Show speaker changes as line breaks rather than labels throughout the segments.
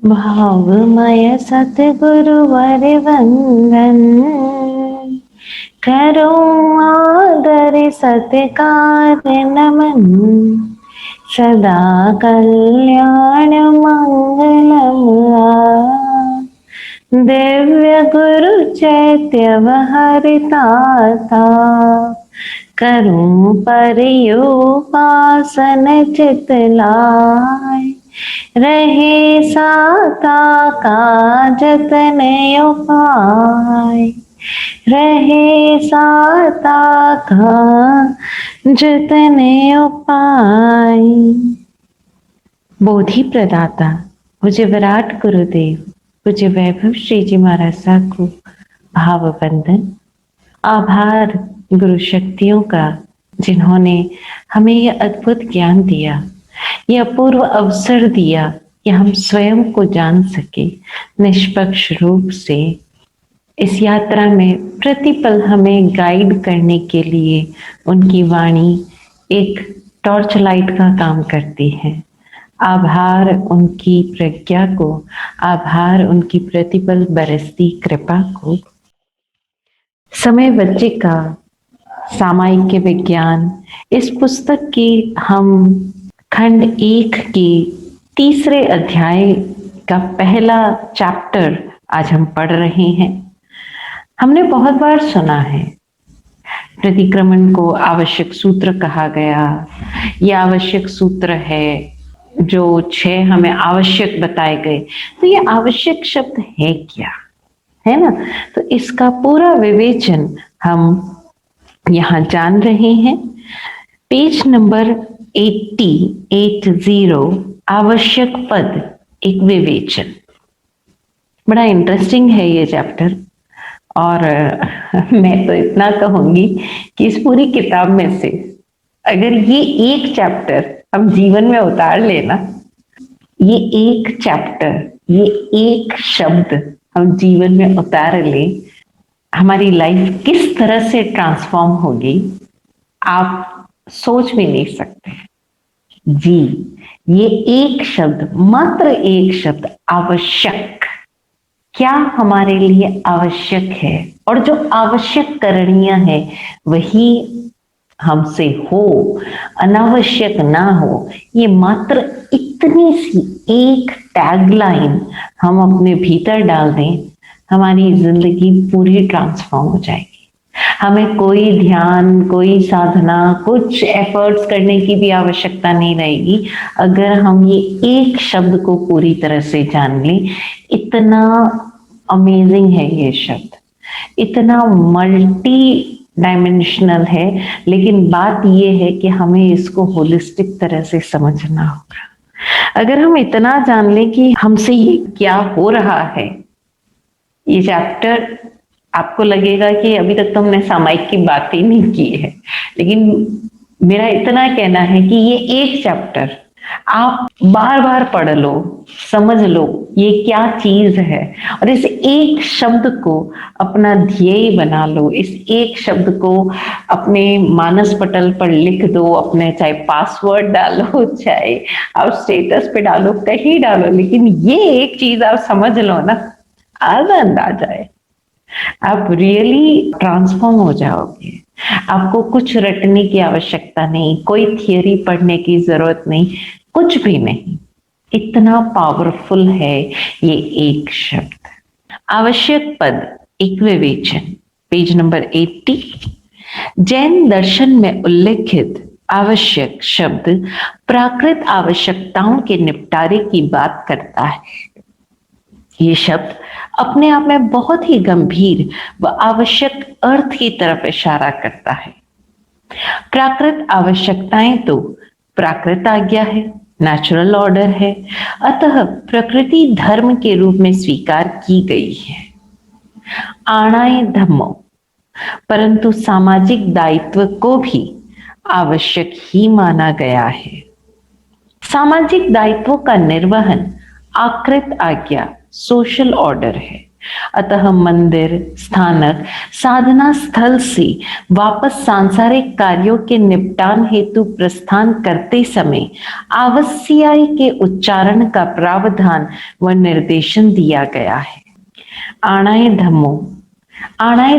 भावमय सतगुरुवर वंदन, करो आदर सत्कार नमन। सदा कल्याण मंगलम दिव्य गुरु चैत्यव हरिताता, करूं परियोपासन चित लाय। रहे साता का जतन उपाय, रहे साता का जतन उपाय। बोधि प्रदाता मुझे विराट गुरुदेव पूज्य वैभव श्री जी महाराज साहब को भाव बंदन। आभार गुरु शक्तियों का, जिन्होंने हमें यह अद्भुत ज्ञान दिया, यह अपूर्व अवसर दिया कि हम स्वयं को जान सके निष्पक्ष रूप से। इस यात्रा में प्रतिपल हमें गाइड करने के लिए उनकी वाणी एक टॉर्च लाइट का काम करती है। आभार उनकी प्रज्ञा को, आभार उनकी प्रतिपल बरसती कृपा को। समय बच्चिका सामायिक विज्ञान, इस पुस्तक की हम खंड 1 के तीसरे अध्याय का पहला चैप्टर आज हम पढ़ रहे हैं। हमने बहुत बार सुना है प्रतिक्रमण को आवश्यक सूत्र कहा गया। यह आवश्यक सूत्र है जो 6 हमें आवश्यक बताए गए। तो ये आवश्यक शब्द है क्या, है ना? तो इसका पूरा विवेचन हम यहाँ जान रहे हैं। पेज नंबर 80 आवश्यक पद एक विवेचन। बड़ा इंटरेस्टिंग है ये चैप्टर, और मैं तो इतना कहूंगी कि इस पूरी किताब में से अगर ये एक चैप्टर हम जीवन में उतार लेना, ये एक चैप्टर, ये एक शब्द हम जीवन में उतार ले, हमारी लाइफ किस तरह से ट्रांसफॉर्म होगी आप सोच भी नहीं सकते जी। ये एक शब्द, मात्र एक शब्द आवश्यक, क्या हमारे लिए आवश्यक है, और जो आवश्यक करणीय है वही हमसे हो, अनावश्यक ना हो। ये मात्र इतनी सी एक टैगलाइन हम अपने भीतर डाल दें, हमारी जिंदगी पूरी ट्रांसफॉर्म हो जाएगी। हमें कोई ध्यान, कोई साधना, कुछ एफर्ट्स करने की भी आवश्यकता नहीं रहेगी अगर हम ये एक शब्द को पूरी तरह से जान लें। इतना अमेजिंग है ये शब्द, इतना मल्टी डायमेंशनल है, लेकिन बात ये है कि हमें इसको होलिस्टिक तरह से समझना होगा। अगर हम इतना जान लें कि हमसे ये क्या हो रहा है, ये चैप्टर आपको लगेगा कि अभी तक तो हमने सामायिक की बात ही नहीं की है, लेकिन मेरा इतना कहना है कि ये एक चैप्टर आप बार बार पढ़ लो, समझ लो ये क्या चीज है, और इस एक शब्द को अपना ध्येय बना लो, इस एक शब्द को अपने मानस पटल पर लिख दो, अपने चाहे पासवर्ड डालो, चाहे आप स्टेटस पे डालो, कहीं डालो, लेकिन ये एक चीज आप समझ लो ना, आनंद आ जाए। आप रियली ट्रांसफॉर्म हो जाओगे। आपको कुछ रटने की आवश्यकता नहीं, कोई थियरी पढ़ने की जरूरत नहीं, कुछ भी नहीं। इतना पावरफुल है ये एक शब्द। आवश्यक पद एक विवेचन, पेज नंबर 80। जैन दर्शन में उल्लेखित आवश्यक शब्द प्राकृत आवश्यकताओं के निपटारे की बात करता है। ये शब्द अपने आप में बहुत ही गंभीर व आवश्यक अर्थ की तरफ इशारा करता है। प्राकृत आवश्यकताएं तो प्राकृत आज्ञा है, नेचुरल ऑर्डर है, अतः प्रकृति धर्म के रूप में स्वीकार की गई है। आणाय धम्मो, परंतु सामाजिक दायित्व को भी आवश्यक ही माना गया है। सामाजिक दायित्वों का निर्वहन आकृत आज्ञा, सोशल ऑर्डर है, अतः मंदिर स्थानक साधना स्थल से वापस सांसारिक कार्यों के निपटान हेतु प्रस्थान करते समय आवश्याय के उच्चारण का प्रावधान व निर्देशन दिया गया है। आणाय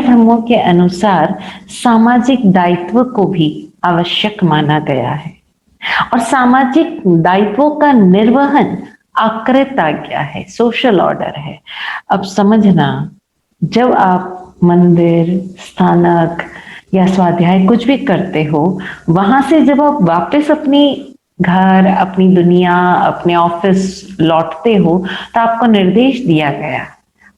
धम्मों के अनुसार सामाजिक दायित्व को भी आवश्यक माना गया है और सामाजिक दायित्वों का निर्वहन आकृत आज्ञा है, सोशल ऑर्डर है। अब समझना, जब आप मंदिर स्थानक या स्वाध्याय कुछ भी करते हो, वहां से जब आप वापस अपनी घर, अपनी दुनिया, अपने ऑफिस लौटते हो तो आपको निर्देश दिया गया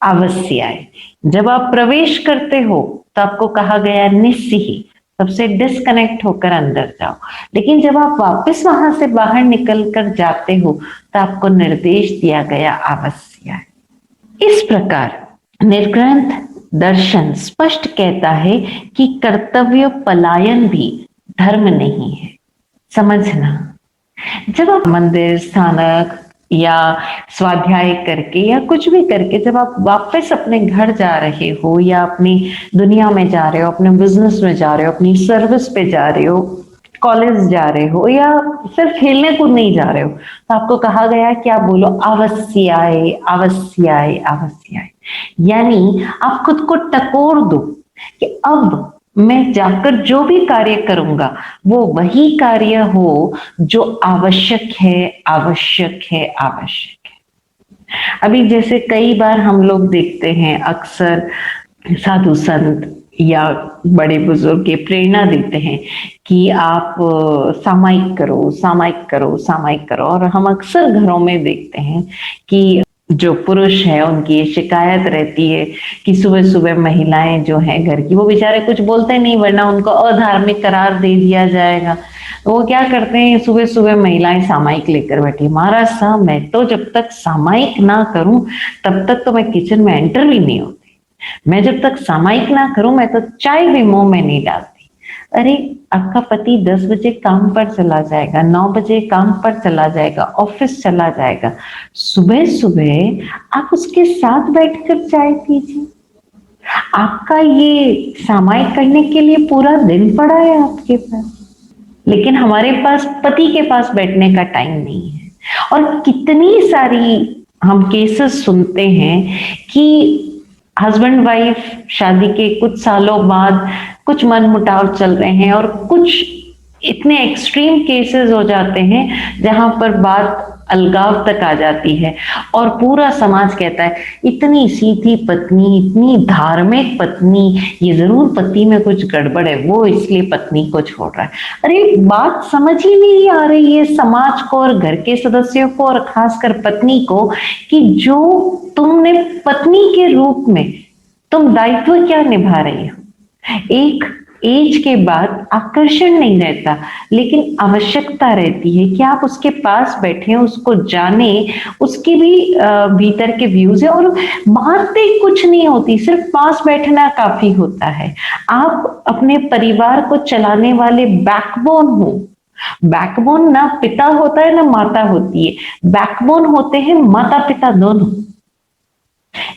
आवश्याय। जब आप प्रवेश करते हो तो आपको कहा गया निस्सिही, सबसे डिस्कनेक्ट होकर अंदर जाओ। लेकिन जब आप वापस वहां से बाहर निकल कर जाते हो तो आपको निर्देश दिया गया आवश्याय। इस प्रकार निर्ग्रंथ दर्शन स्पष्ट कहता है कि कर्तव्य पलायन भी धर्म नहीं है। समझना, जब आप मंदिर स्थानक या स्वाध्याय करके या कुछ भी करके जब आप वापस अपने घर जा रहे हो या अपनी दुनिया में जा रहे हो, अपने बिजनेस में जा रहे हो, अपनी सर्विस पे जा रहे हो, कॉलेज जा रहे हो या सिर्फ खेलने कूद नहीं जा रहे हो, तो आपको कहा गया कि आप बोलो आवश्याय आवश्याय आवश्याय। यानी आप खुद को टकोर दो कि अब मैं जाकर जो भी कार्य करूंगा वो वही कार्य हो जो आवश्यक है, आवश्यक है, आवश्यक है। अभी जैसे कई बार हम लोग देखते हैं, अक्सर साधु संत या बड़े बुजुर्ग के प्रेरणा देते हैं कि आप सामायिक करो, सामायिक करो, सामायिक करो। और हम अक्सर घरों में देखते हैं कि जो पुरुष है उनकी ये शिकायत रहती है कि सुबह सुबह महिलाएं जो हैं घर की, वो बेचारे कुछ बोलते नहीं वरना उनको अधार्मिक करार दे दिया जाएगा। तो वो क्या करते हैं, सुबह सुबह महिलाएं सामायिक लेकर बैठी। महाराज साहब, मैं तो जब तक सामायिक ना करूं तब तक तो मैं किचन में एंटर भी नहीं होती। मैं जब तक सामायिक ना करूं मैं तो चाय भी मुंह में नहीं डालती। अरे आपका पति 10 बजे काम पर चला जाएगा, 9 बजे काम पर चला जाएगा, ऑफिस चला जाएगा, सुबह सुबह आप उसके साथ बैठकर चाय पीजिए। आपका ये सामायिक करने के लिए पूरा दिन पड़ा है आपके पास, लेकिन हमारे पास पति के पास बैठने का टाइम नहीं है। और कितनी सारी हम केसेस सुनते हैं कि हस्बैंड वाइफ शादी के कुछ सालों बाद कुछ मनमुटाव चल रहे हैं और कुछ इतने एक्सट्रीम केसेस हो जाते हैं जहां पर बात अलगाव तक आ जाती है और पूरा समाज कहता है इतनी सीधी पत्नी, इतनी धार्मिक पत्नी, ये जरूर पति में कुछ गड़बड़ है, वो इसलिए पत्नी को छोड़ रहा है। अरे बात समझ ही नहीं आ रही है समाज को और घर के सदस्यों को और खासकर पत्नी को कि जो तुमने पत्नी के रूप में तुम दायित्व क्या निभा रही हो। एक एज के बाद आकर्षण नहीं रहता, लेकिन आवश्यकता रहती है कि आप उसके पास बैठे, उसको जाने, उसके भी भीतर के व्यूज है। और बातें कुछ नहीं होती, सिर्फ पास बैठना काफी होता है। आप अपने परिवार को चलाने वाले बैकबोन हो। बैकबोन ना पिता होता है ना माता होती है, बैकबोन होते हैं माता पिता दोनों।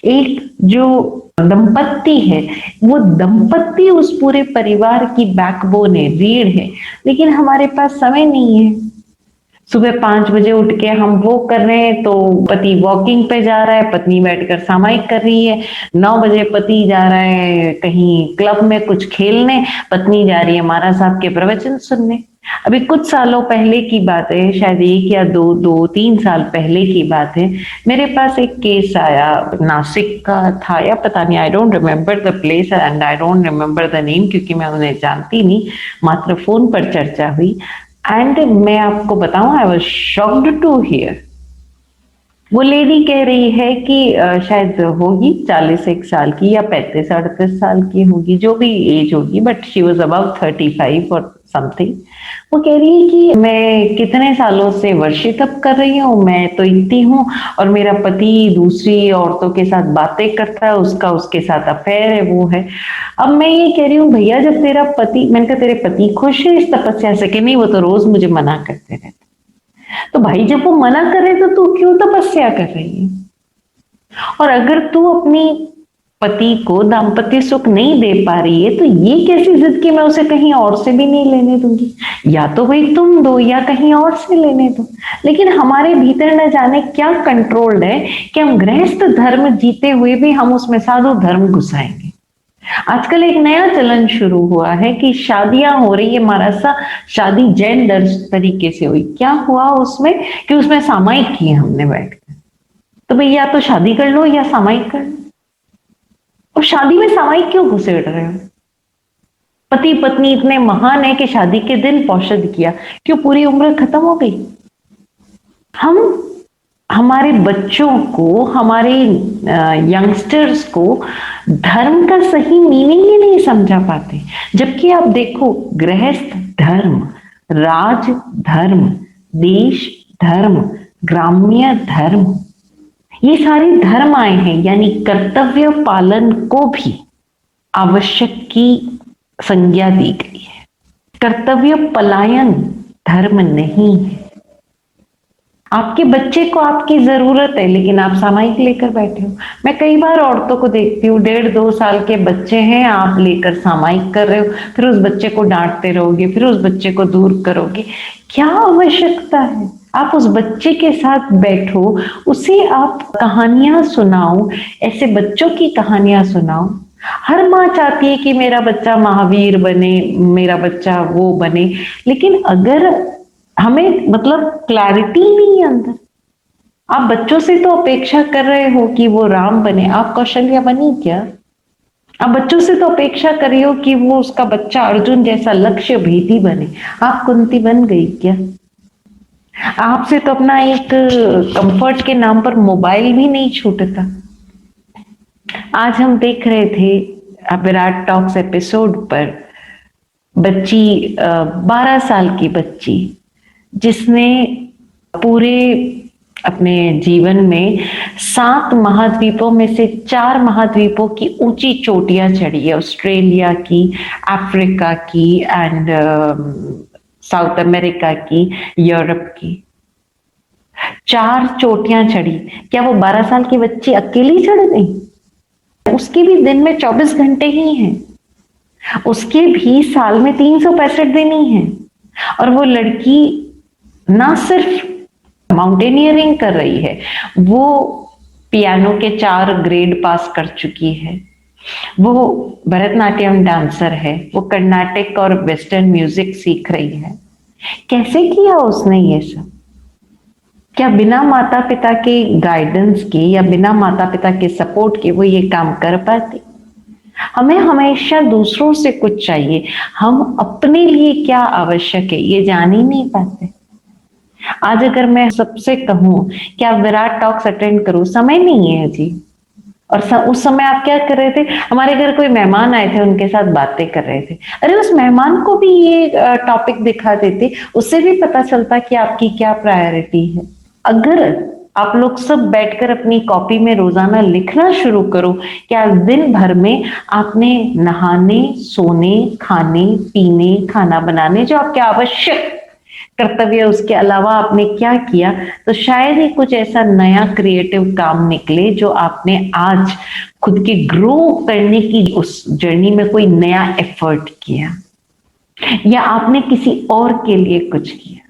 एक जो दंपत्ति है वो दंपत्ति उस पूरे परिवार की बैकबोन है, रीढ़ है। लेकिन हमारे पास समय नहीं है। सुबह 5 बजे उठ के हम वो कर रहे हैं तो पति वॉकिंग पे जा रहा है, पत्नी बैठकर सामायिक कर रही है। 9 बजे पति जा रहा है कहीं क्लब में कुछ खेलने, पत्नी जा रही है महाराज साहब के प्रवचन सुनने। अभी कुछ सालों पहले की बात है, शायद 1 या 2-3 साल पहले की बात है, मेरे पास एक केस आया, नासिक का था या पता नहीं, I don't remember the place and I don't remember the name, क्योंकि मैं उन्हें जानती नहीं, मात्र फोन पर चर्चा हुई। एंड मैं आपको बताऊं, I was shocked to hear. वो लेडी कह रही है कि शायद होगी 41 साल की या 35-38 साल की होगी, जो भी एज होगी, बट शी वाज अबाउट 35 और समथिंग। वो कह रही है कि मैं कितने सालों से वर्शिप कर रही हूँ, मैं तो इतनी हूँ और मेरा पति दूसरी औरतों के साथ बातें करता है, उसका उसके साथ अफेयर है, वो है। अब मैं ये कह रही हूँ भैया, जब तेरा पति, मैंने कहा तेरे पति खुश है इस तपस्या से? कि नहीं, वो तो रोज मुझे मना करते रहते। तो भाई जब वो मना कर रहे तो तू क्यों तपस्या कर रही है? और अगर तू अपनी पति को दाम्पत्य सुख नहीं दे पा रही है तो ये कैसी जिद कि मैं उसे कहीं और से भी नहीं लेने दूंगी, या तो भाई तुम दो या कहीं और से लेने दो। लेकिन हमारे भीतर न जाने क्या कंट्रोल्ड है कि हम गृहस्थ धर्म जीते हुए भी हम उसमें साधु धर्म घुसाएंगे। आजकल एक नया चलन शुरू हुआ है कि शादियां हो रही है, महाराज सा शादी जैन दर्श तरीके से हुई। क्या हुआ उसमें कि उसमें सामायिक किए हमने बैठ कर। तो भाई या तो शादी कर लो या सामायिक कर लो। और शादी में सामायिक क्यों घुसेड़ रहे हो? पति पत्नी इतने महान है कि शादी के दिन पौषध किया, क्यों पूरी उम्र खत्म हो गई? हम हमारे बच्चों को, हमारे यंगस्टर्स को धर्म का सही मीनिंग ही नहीं समझा पाते। जबकि आप देखो, गृहस्थ धर्म, राज धर्म, देश धर्म, ग्राम्य धर्म, ये सारे धर्म आए हैं, यानी कर्तव्य पालन को भी आवश्यक की संज्ञा दी गई है। कर्तव्य पलायन धर्म नहीं है। आपके बच्चे को आपकी जरूरत है लेकिन आप सामायिक लेकर बैठे हो। मैं कई बार औरतों को देखती हूँ, 1.5-2 साल के बच्चे हैं, आप लेकर सामायिक कर रहे हो, फिर उस बच्चे को डांटते रहोगे, फिर उस बच्चे को दूर करोगे। क्या आवश्यकता है? आप उस बच्चे के साथ बैठो, उसे आप कहानियां सुनाओ, ऐसे बच्चों की कहानियां सुनाओ। हर माँ चाहती है कि मेरा बच्चा महावीर बने, मेरा बच्चा वो बने, लेकिन अगर हमें मतलब क्लैरिटी नहीं है अंदर। आप बच्चों से तो अपेक्षा कर रहे हो कि वो राम बने, आप कौशल्या बनी क्या? आप बच्चों से तो अपेक्षा कर रही हो कि वो उसका बच्चा अर्जुन जैसा लक्ष्य भेदी बने, आप कुंती बन गई क्या? आपसे तो अपना एक कंफर्ट के नाम पर मोबाइल भी नहीं छूटता। आज हम देख रहे थे विराट टॉक्स एपिसोड पर, बच्ची 12 साल की बच्ची जिसने पूरे अपने जीवन में 7 महाद्वीपों में से 4 महाद्वीपों की ऊंची चोटियां चढ़ी है, ऑस्ट्रेलिया की, अफ्रीका की एंड साउथ अमेरिका की, यूरोप की। 4 चोटियां चढ़ी। क्या वो 12 साल की बच्ची अकेली चढ़ गई? उसके भी दिन में 24 घंटे ही हैं, उसके भी साल में 365 दिन ही हैं। और वो लड़की ना सिर्फ माउंटेनियरिंग कर रही है, वो पियानो के 4 ग्रेड पास कर चुकी है, वो भरतनाट्यम डांसर है, वो कर्नाटक और वेस्टर्न म्यूजिक सीख रही है। कैसे किया उसने ये सब? क्या बिना माता पिता के गाइडेंस के या बिना माता पिता के सपोर्ट के वो ये काम कर पाती? हमें हमेशा दूसरों से कुछ चाहिए, हम अपने लिए क्या आवश्यक है ये जान ही नहीं पाते। आज अगर मैं सबसे कहूं कि आप विराट टॉक्स अटेंड करो, समय नहीं है जी। और उस समय आप क्या कर रहे थे? हमारे घर कोई मेहमान आए थे, उनके साथ बातें कर रहे थे। अरे उस मेहमान को भी ये टॉपिक दिखा देते, उससे भी पता चलता कि आपकी क्या प्रायोरिटी है। अगर आप लोग सब बैठकर अपनी कॉपी में रोजाना लिखना शुरू करो कि आज दिन भर में आपने नहाने, सोने, खाने, पीने, खाना बनाने, जो आपके आवश्यक कर्तव्य उसके अलावा आपने क्या किया, तो शायद ही कुछ ऐसा नया क्रिएटिव काम निकले जो आपने आज खुद के ग्रो करने की उस जर्नी में कोई नया एफर्ट किया या आपने किसी और के लिए कुछ किया।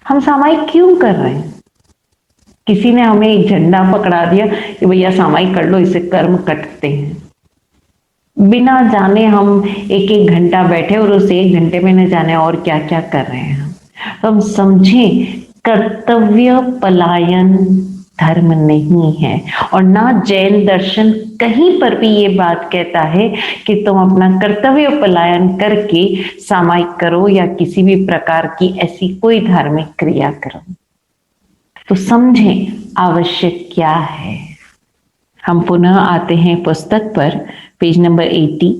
हम सामायिक क्यों कर रहे हैं? किसी ने हमें एक झंडा पकड़ा दिया कि भैया सामायिक कर लो, इससे कर्म कटते हैं। बिना जाने हम 1-1 घंटा बैठे और उस 1 घंटे में न जाने और क्या क्या कर रहे हैं। तो हम समझें, कर्तव्य पलायन धर्म नहीं है। और ना जैन दर्शन कहीं पर भी ये बात कहता है कि तुम अपना कर्तव्य पलायन करके सामायिक करो या किसी भी प्रकार की ऐसी कोई धार्मिक क्रिया करो। तो समझें आवश्यक क्या है। हम पुनः आते हैं पुस्तक पर, पेज नंबर 80।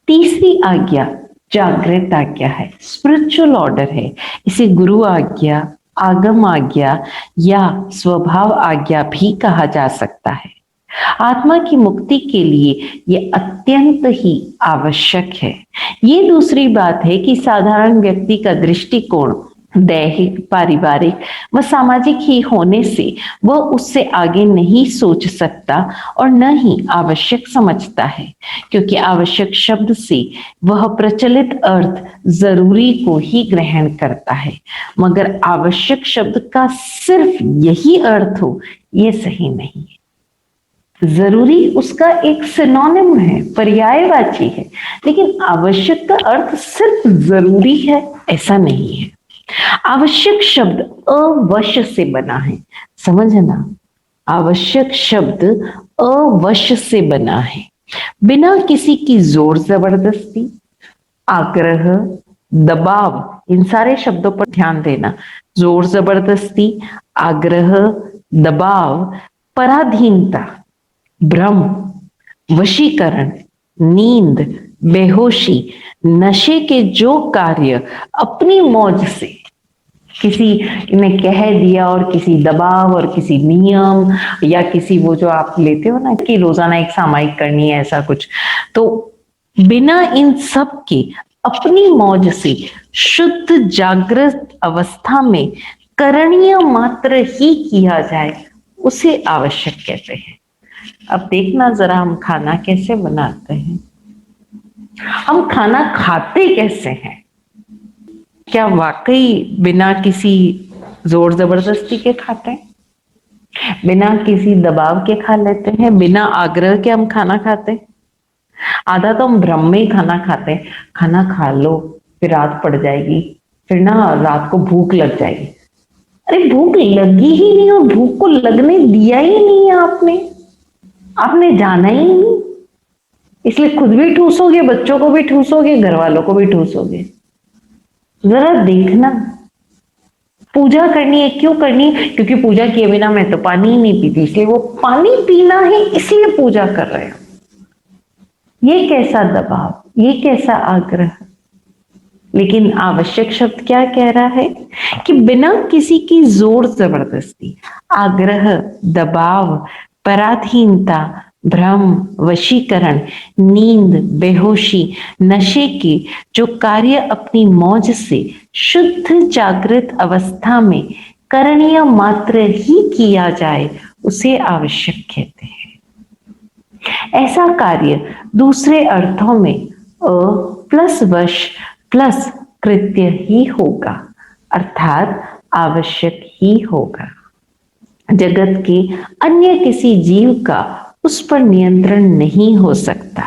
तीसरी आज्ञा जागृत आज्ञा है, स्पिरिचुअल ऑर्डर है। इसे गुरु आज्ञा, आगम आज्ञा या स्वभाव आज्ञा भी कहा जा सकता है। आत्मा की मुक्ति के लिए ये अत्यंत ही आवश्यक है। ये दूसरी बात है कि साधारण व्यक्ति का दृष्टिकोण दैहिक, पारिवारिक व सामाजिक ही होने से वह उससे आगे नहीं सोच सकता और न ही आवश्यक समझता है, क्योंकि आवश्यक शब्द से वह प्रचलित अर्थ जरूरी को ही ग्रहण करता है, मगर आवश्यक शब्द का सिर्फ यही अर्थ हो ये सही नहीं है। जरूरी उसका एक सिनोनिम है, पर्यायवाची है, लेकिन आवश्यक का अर्थ सिर्फ जरूरी है ऐसा नहीं है। आवश्यक शब्द अवश्य से बना है, समझना, आवश्यक शब्द अवश्य से बना है, बिना किसी की जोर जबरदस्ती, आग्रह, दबाव, इन सारे शब्दों पर ध्यान देना। जोर जबरदस्ती, आग्रह, दबाव, पराधीनता, भ्रम, वशीकरण, नींद, बेहोशी, नशे के जो कार्य अपनी मौज से किसी ने कह दिया और किसी दबाव और किसी नियम या किसी वो जो आप लेते हो ना कि रोजाना एक सामायिक करनी है ऐसा कुछ, तो बिना इन सब के अपनी मौज से शुद्ध जागृत अवस्था में करणीय मात्र ही किया जाए उसे आवश्यक कहते हैं। अब देखना जरा हम खाना कैसे बनाते हैं, हम खाना खाते कैसे हैं। क्या वाकई बिना किसी जोर जबरदस्ती के खाते हैं, बिना किसी दबाव के खा लेते हैं, बिना आग्रह के हम खाना खाते हैं। आधा तो हम भ्रम में ही खाना खाते हैं, खाना खा लो फिर रात पड़ जाएगी, फिर ना रात को भूख लग जाएगी। अरे भूख लगी ही नहीं और भूख को लगने दिया ही नहीं है आपने, आपने जाना ही नहीं, इसलिए खुद भी ठूसोगे, बच्चों को भी ठूसोगे, घर वालों को भी ठूसोगे। जरा देखना, पूजा करनी है, क्यों करनी है? क्योंकि पूजा किए बिना मैं तो पानी ही नहीं पीती, इसलिए वो पानी पीना है इसलिए पूजा कर रहे हो। ये कैसा दबाव, ये कैसा आग्रह। लेकिन आवश्यक शब्द क्या कह रहा है कि बिना किसी की जोर जबरदस्ती, आग्रह, दबाव, पराधीनता, भ्रम, वशीकरण, नींद, बेहोशी, नशे के जो कार्य अपनी मौज से शुद्ध जागृत अवस्था में करणीय मात्र ही किया जाए उसे आवश्यक कहते हैं। ऐसा कार्य दूसरे अर्थों में प्लस वश प्लस कृत्य ही होगा, अर्थात आवश्यक ही होगा। जगत के अन्य किसी जीव का उस पर नियंत्रण नहीं हो सकता,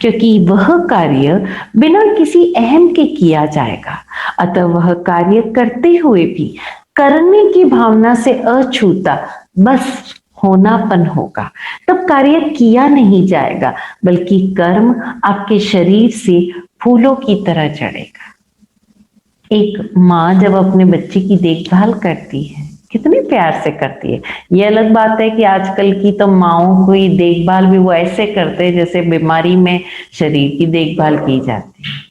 क्योंकि वह कार्य बिना किसी अहम के किया जाएगा। अतः वह कार्य करते हुए भी करने की भावना से अछूता बस होनापन होगा, तब कार्य किया नहीं जाएगा, बल्कि कर्म आपके शरीर से फूलों की तरह चढ़ेगा। एक माँ जब अपने बच्चे की देखभाल करती है कितने प्यार से करती है। ये अलग बात है कि आजकल की तो माँओं की देखभाल भी वो ऐसे करते हैं जैसे बीमारी में शरीर की देखभाल की जाती है।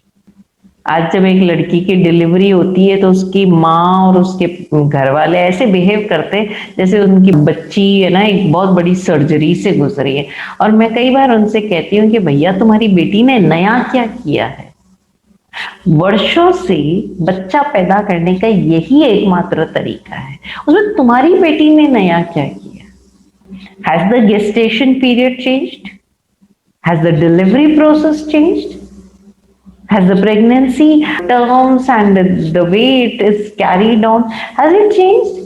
आज जब एक लड़की की डिलीवरी होती है तो उसकी माँ और उसके घर वाले ऐसे बिहेव करते हैं जैसे उनकी बच्ची है ना एक बहुत बड़ी सर्जरी से गुजरी है। और मैं कई बार उनसे कहती हूँ कि भैया तुम्हारी बेटी ने नया क्या किया है, वर्षों से बच्चा पैदा करने का यही एकमात्र तरीका है, उसमें तुम्हारी बेटी ने नया क्या किया? Has the gestation period changed? Has the delivery process changed? Has the pregnancy terms and the way it is carried on, has it changed?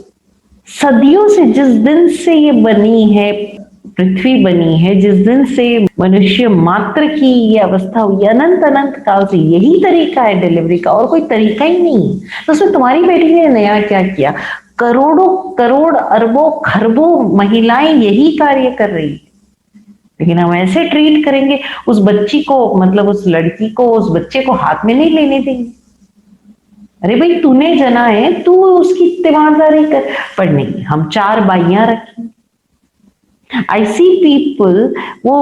सदियों से जिस दिन से ये बनी है, पृथ्वी बनी है, जिस दिन से मनुष्य मात्र की ये अवस्था हुई, अनंत अनंत काल से यही तरीका है डिलीवरी का, और कोई तरीका ही नहीं। तो उसमें तुम्हारी बेटी ने नया क्या किया? करोड़ों करोड़ अरबों खरबों महिलाएं यही कार्य कर रही है, लेकिन हम ऐसे ट्रीट करेंगे उस बच्ची को, मतलब उस लड़की को, उस बच्चे को हाथ में नहीं लेने देंगे। अरे भाई तूने जना है, तू उसकी तीमारदारी कर। पर नहीं, हम चार बाइयां रखेंगे। आई सी पीपल, वो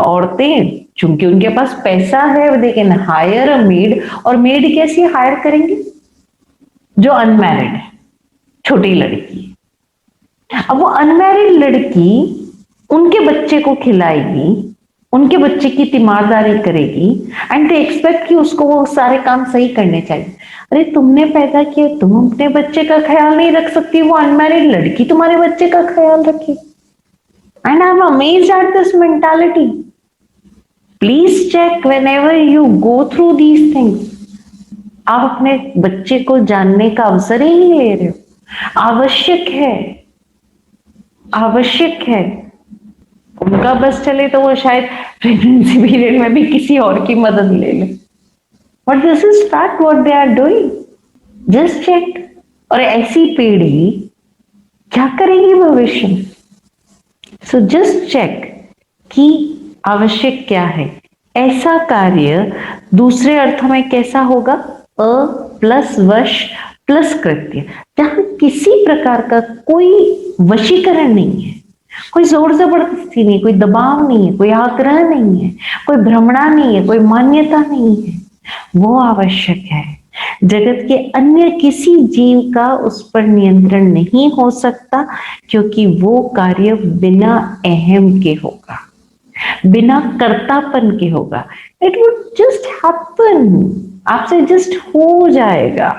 औरतें चूंकि उनके पास पैसा है they can hire a made, और मेड कैसे हायर करेंगे? जो अनमैरिड है, छोटी लड़की। अब वो अनमैरिड लड़की उनके बच्चे को खिलाएगी उनके बच्चे की तीमारदारी करेगी एंड दे एक्सपेक्ट कि उसको वो सारे काम सही करने चाहिए। अरे तुमने पैदा किया, तुम अपने बच्चे का ख्याल नहीं रख सकती, वो अनमैरिड लड़की तुम्हारे बच्चे का ख्याल रखे। And I am amazed at this mentality. Please check whenever you go through these things. आप अपने बच्चे को जानने का अवसर ही नहीं ले रहे हो। आवश्यक है, आवश्यक है। उनका बस चले तो वो शायद प्रेगनेंसी पीरियड में भी किसी और की मदद ले ले, but this is fact what they are doing. Just check. और ऐसी पीढ़ी क्या करेगी भविष्य में? सो जस्ट चेक कि आवश्यक क्या है। ऐसा कार्य दूसरे अर्थों में कैसा होगा? अ प्लस वश प्लस कृत्य, जहां किसी प्रकार का कोई वशीकरण नहीं है, कोई जोर जबरदस्ती नहीं, कोई दबाव नहीं है, कोई आग्रह नहीं है, कोई भ्रमणा नहीं है, कोई मान्यता नहीं है, वो आवश्यक है। जगत के अन्य किसी जीव का उस पर नियंत्रण नहीं हो सकता, क्योंकि वो कार्य बिना अहम के होगा, बिना कर्तापन के होगा। इट वुड जस्ट हैपन, आपसे जस्ट हो जाएगा।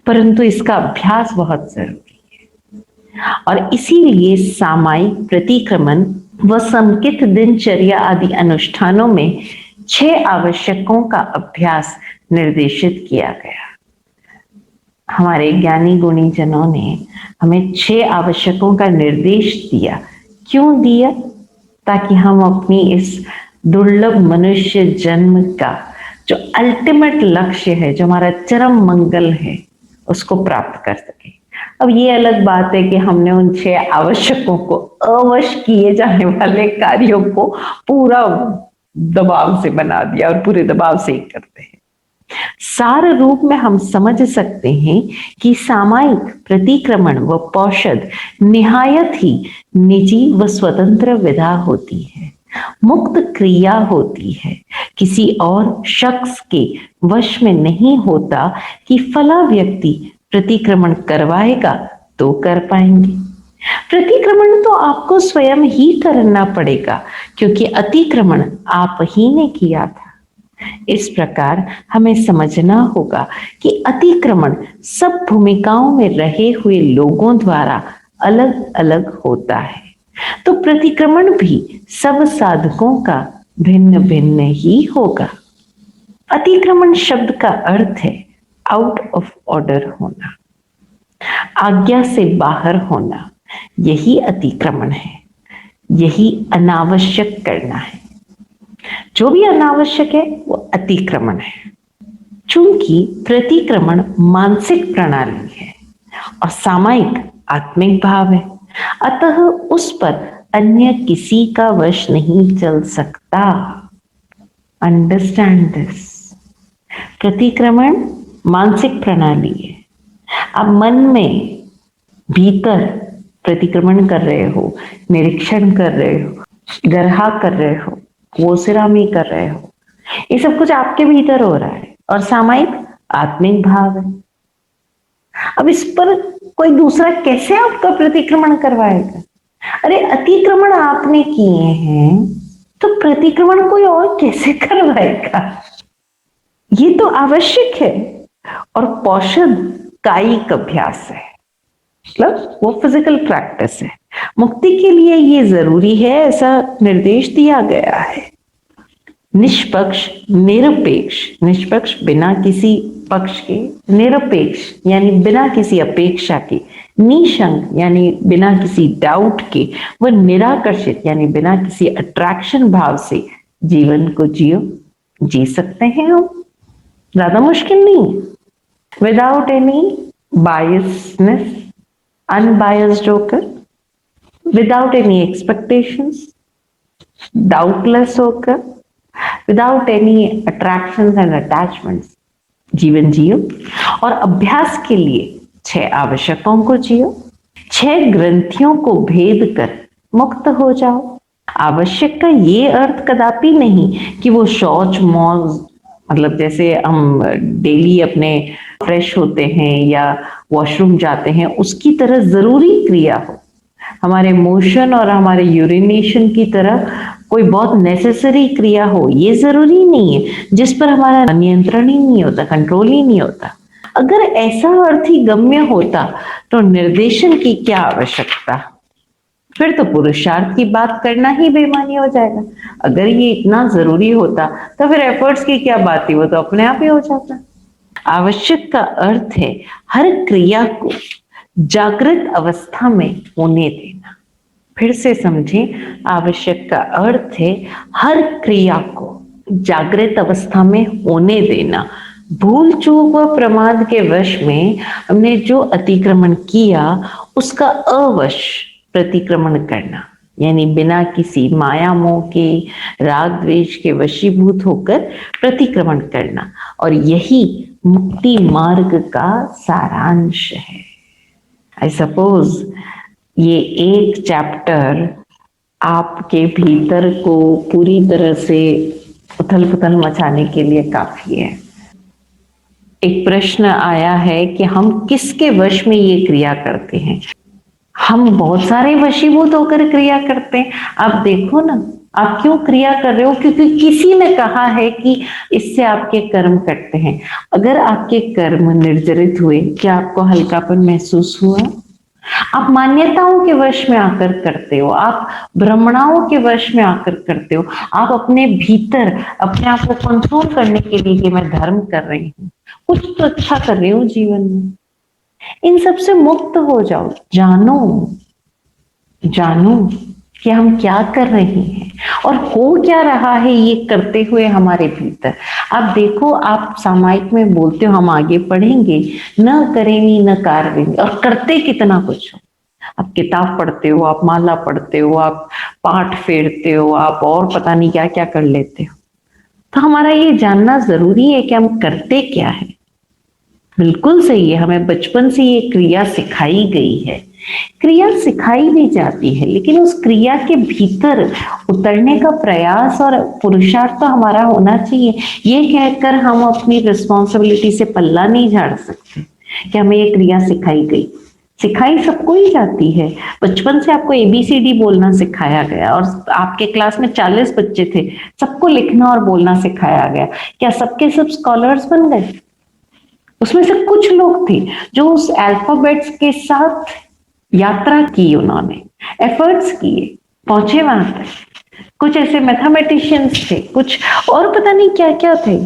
परंतु इसका अभ्यास बहुत जरूरी है। और इसीलिए सामायिक प्रतिक्रमण व समकित दिनचर्या आदि अनुष्ठानों में 6 आवश्यकों का अभ्यास निर्देशित किया गया। हमारे ज्ञानी गुणी जनों ने हमें 6 आवश्यकों का निर्देश दिया। क्यों दिया? ताकि हम अपनी इस दुर्लभ मनुष्य जन्म का जो अल्टीमेट लक्ष्य है, जो हमारा चरम मंगल है, उसको प्राप्त कर सके। अब ये अलग बात है कि हमने उन 6 आवश्यकों को अवश्य किए जाने वाले कार्यों को पूरा दबाव से बना दिया और पूरे दबाव से ही करते हैं। सार रूप में हम समझ सकते हैं कि सामायिक प्रतिक्रमण व पौषध निहायत ही निजी व स्वतंत्र विधा होती है, मुक्त क्रिया होती है, किसी और शख्स के वश में नहीं होता कि फला व्यक्ति प्रतिक्रमण करवाएगा तो कर पाएंगे। प्रतिक्रमण तो आपको स्वयं ही करना पड़ेगा, क्योंकि अतिक्रमण आप ही ने किया था। इस प्रकार हमें समझना होगा कि अतिक्रमण सब भूमिकाओं में रहे हुए लोगों द्वारा अलग अलग होता है, तो प्रतिक्रमण भी सब साधकों का भिन्न भिन्न ही होगा। अतिक्रमण शब्द का अर्थ है आउट ऑफ ऑर्डर होना, आज्ञा से बाहर होना। यही अतिक्रमण है, यही अनावश्यक करना है। जो भी अनावश्यक है वो अतिक्रमण है। चूंकि प्रतिक्रमण मानसिक प्रणाली है और सामायिक आत्मिक भाव है, अतः उस पर अन्य किसी का वश नहीं चल सकता। Understand this. प्रतिक्रमण मानसिक प्रणाली है। आप मन में भीतर प्रतिक्रमण कर रहे हो, निरीक्षण कर रहे हो, गरहा कर रहे हो, वोसिरामी कर रहे हो, ये सब कुछ आपके भीतर हो रहा है और सामायिक आत्मिक भाव है। अब इस पर कोई दूसरा कैसे आपका प्रतिक्रमण करवाएगा? अरे अतिक्रमण आपने किए हैं तो प्रतिक्रमण कोई और कैसे करवाएगा? ये तो आवश्यक है। और पौषध कायिक अभ्यास है, मतलब वो फिजिकल प्रैक्टिस है। मुक्ति के लिए ये जरूरी है, ऐसा निर्देश दिया गया है। निष्पक्ष निरपेक्ष, निष्पक्ष बिना किसी पक्ष के, निरपेक्ष यानी बिना किसी अपेक्षा के, निशंक यानी बिना किसी डाउट के, व निराकर्षित यानी बिना किसी अट्रैक्शन भाव से जीवन को जियो। जी सकते हैं हम, ज्यादा मुश्किल नहीं। विदाउट एनी बायसनेस, अनबायस्ड होकर, विदाउट एनी एक्सपेक्टेशंस, डाउटलेस होकर, without any attractions and attachments जीवन जियो। और अभ्यास के लिए 6 आवश्यकों को जियो। 6 ग्रंथियों को भेद कर मुक्त हो जाओ। आवश्यक का ये अर्थ कदापि नहीं कि वो शौच मौज, मतलब जैसे हम डेली अपने फ्रेश होते हैं या वॉशरूम जाते हैं उसकी तरह जरूरी क्रिया हो। हमारे मोशन और हमारे यूरिनेशन की तरह कोई बहुत नेसेसरी क्रिया हो, ये जरूरी नहीं है, जिस पर हमारा नियंत्रण ही नहीं होता, कंट्रोल ही नहीं होता। अगर ऐसा अर्थ ही गम्य होता तो निर्देशन की क्या आवश्यकता, फिर तो पुरुषार्थ की बात करना ही बेमानी हो जाएगा। अगर ये इतना जरूरी होता तो फिर एफर्ट्स की क्या बात थी, वो तो अपने आप ही हो जाता। आवश्यक का अर्थ है हर क्रिया को जागृत अवस्था में होने देना। फिर से समझें, आवश्यक का अर्थ है हर क्रिया को जागृत अवस्था में होने देना। भूल चूक व प्रमाद के वश में हमने जो अतिक्रमण किया उसका अवश प्रतिक्रमण करना, यानी बिना किसी माया मोह के, राग द्वेष के वशीभूत होकर प्रतिक्रमण करना। और यही मुक्ति मार्ग का सारांश है। आई सपोज ये एक चैप्टर आपके भीतर को पूरी तरह से उथल पुथल मचाने के लिए काफी है। एक प्रश्न आया है कि हम किसके वश में ये क्रिया करते हैं। हम बहुत सारे वशीभूत होकर क्रिया करते हैं। आप देखो ना, आप क्यों क्रिया कर रहे हो? क्योंकि किसी ने कहा है कि इससे आपके कर्म कटते हैं। अगर आपके कर्म निर्जरित हुए, क्या आपको हल्कापन महसूस हुआ? आप मान्यताओं के वश में आकर करते हो, आप भ्रमणाओं के वश में आकर करते हो, आप अपने भीतर अपने आप को कंट्रोल करने के लिए कि मैं धर्म कर रही हूँ, कुछ तो अच्छा कर रही हूँ जीवन में। इन सब से मुक्त हो जाओ। जानो जानो कि हम क्या कर रहे हैं और हो क्या रहा है ये करते हुए हमारे भीतर। आप देखो, आप सामायिक में बोलते हो हम आगे पढ़ेंगे, न करेंगे न कारवेंगे, और करते कितना कुछ हो। आप किताब पढ़ते हो, आप माला पढ़ते हो, आप पाठ फेरते हो, आप और पता नहीं क्या क्या कर लेते हो। तो हमारा ये जानना जरूरी है कि हम करते क्या है। बिल्कुल सही है, हमें बचपन से ये क्रिया सिखाई गई है, क्रिया सिखाई भी जाती है, लेकिन उस क्रिया के भीतर उतरने का प्रयास और पुरुषार्थ तो हमारा होना चाहिए। ये कहकर हम अपनी रिस्पॉन्सिबिलिटी से पल्ला नहीं झाड़ सकते कि हमें ये क्रिया सिखाई गई। सिखाई सबको ही जाती है। बचपन से आपको ABCD बोलना सिखाया गया और आपके क्लास में 40 बच्चे थे, सबको लिखना और बोलना सिखाया गया। क्या सबके सब स्कॉलर्स बन गए? उसमें से कुछ लोग थे जो उस अल्फाबेट्स के साथ यात्रा की, उन्होंने एफर्ट्स किए, पहुंचे वहां तक। कुछ ऐसे मैथमेटिशियंस थे, कुछ और पता नहीं क्या क्या थे।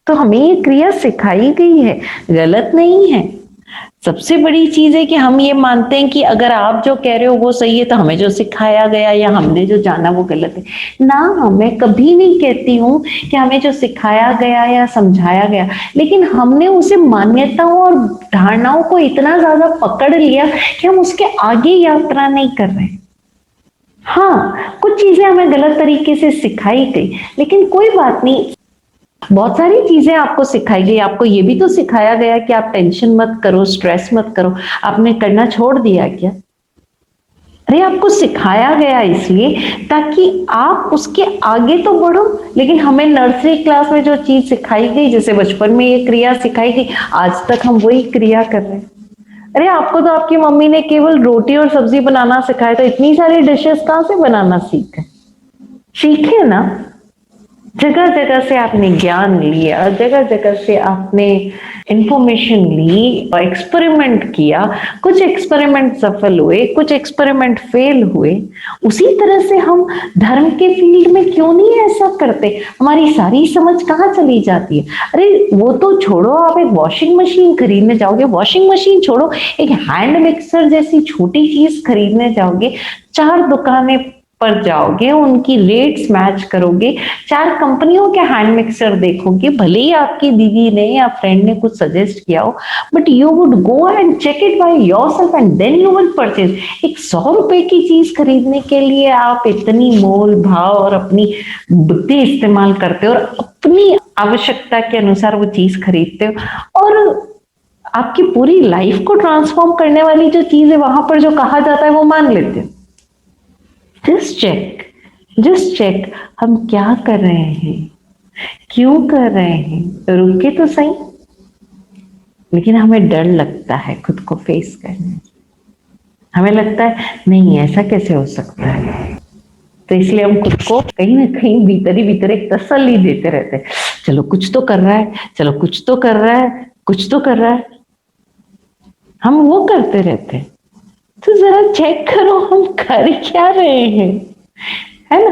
तो हमें ये क्रिया सिखाई गई है, गलत नहीं है। सबसे बड़ी चीज है कि हम ये मानते हैं कि अगर आप जो कह रहे हो वो सही है, तो हमें जो सिखाया गया या हमने जो जाना वो गलत है ना। मैं कभी नहीं कहती हूँ कि हमें जो सिखाया गया या समझाया गया, लेकिन हमने उसे मान्यताओं और धारणाओं को इतना ज्यादा पकड़ लिया कि हम उसके आगे यात्रा नहीं कर रहे। हाँ, कुछ चीजें हमें गलत तरीके से सिखाई गई, लेकिन कोई बात नहीं। बहुत सारी चीजें आपको सिखाई गई। आपको ये भी तो सिखाया गया कि आप टेंशन मत करो, स्ट्रेस मत करो। आपने करना छोड़ दिया क्या? अरे आपको सिखाया गया इसलिए ताकि आप उसके आगे तो बढ़ो। लेकिन हमें नर्सरी क्लास में जो चीज सिखाई गई, जैसे बचपन में ये क्रिया सिखाई गई, आज तक हम वही क्रिया कर रहे हैं। अरे आपको तो आपकी मम्मी ने केवल रोटी और सब्जी बनाना सिखाया, तो इतनी सारी डिशेस कहां से बनाना सीखे? सीखे ना। जगह जगह से आपने ज्ञान लिया, जगह जगह से आपने इंफॉर्मेशन ली, एक्सपेरिमेंट किया। कुछ एक्सपेरिमेंट सफल हुए, कुछ एक्सपेरिमेंट फेल हुए। उसी तरह से हम धर्म के फील्ड में क्यों नहीं ऐसा करते? हमारी सारी समझ कहाँ चली जाती है? अरे वो तो छोड़ो, आप एक वॉशिंग मशीन खरीदने जाओगे, वॉशिंग मशीन छोड़ो, एक हैंड मिक्सर जैसी छोटी चीज खरीदने जाओगे, 4 दुकानें पर जाओगे, उनकी रेट्स मैच करोगे, 4 कंपनियों के हैंड मिक्सर देखोगे, भले ही आपकी दीदी ने या फ्रेंड ने कुछ सजेस्ट किया हो, but you would go and check it by yourself and then you will purchase. एक 100 रुपए की चीज खरीदने के लिए आप इतनी मोल भाव और अपनी बुद्धि इस्तेमाल करते हो और अपनी आवश्यकता के अनुसार वो चीज खरीदते हो, और आपकी पूरी लाइफ को ट्रांसफॉर्म करने वाली जो चीज है, वहां पर जो कहा जाता है वो मान लेते हो। जस्ट चेक हम क्या कर रहे हैं, क्यों कर रहे हैं, रुके तो सही। लेकिन हमें डर लगता है खुद को फेस करने। हमें लगता है नहीं, ऐसा कैसे हो सकता है, तो इसलिए हम खुद को कहीं ना कहीं भीतर ही भीतर एक तसल्ली देते रहते हैं, चलो कुछ तो कर रहा है, चलो कुछ तो कर रहा है, कुछ तो कर रहा है, हम वो करते रहते हैं। तो जरा चेक करो हम कर क्या रहे हैं, है ना।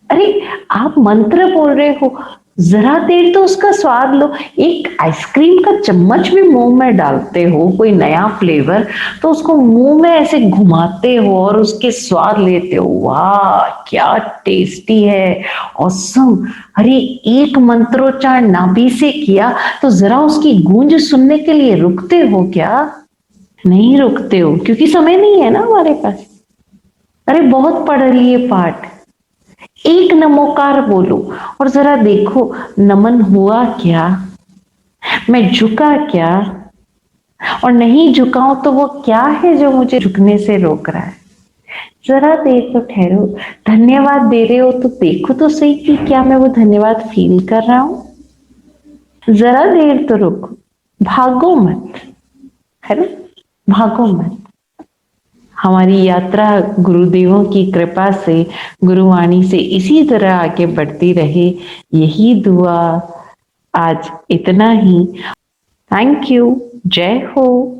अरे आप मंत्र बोल रहे हो, जरा देर तो उसका स्वाद लो। एक आइसक्रीम का चम्मच भी मुंह में डालते हो, कोई नया फ्लेवर, तो उसको मुंह में ऐसे घुमाते हो और उसके स्वाद लेते हो, वाह क्या टेस्टी है, ऑसम। अरे एक मंत्रोच्चार नाभि से किया तो जरा उसकी गूंज सुनने के लिए रुकते हो क्या? नहीं रुकते हो, क्योंकि समय नहीं है ना हमारे पास। अरे बहुत पढ़ लिए पाठ, एक नमोकार बोलो और जरा देखो नमन हुआ क्या, मैं झुका क्या, और नहीं झुकाऊं तो वो क्या है जो मुझे झुकने से रोक रहा है। जरा देर तो ठहरो, धन्यवाद दे रहे हो तो देखो तो सही कि क्या मैं वो धन्यवाद फील कर रहा हूं। जरा देर तो रुको, भागो मत, है ना, भागो मत। हमारी यात्रा गुरुदेवों की कृपा से, गुरुवाणी से इसी तरह आगे बढ़ती रहे, यही दुआ। आज इतना ही। Thank you. जय हो।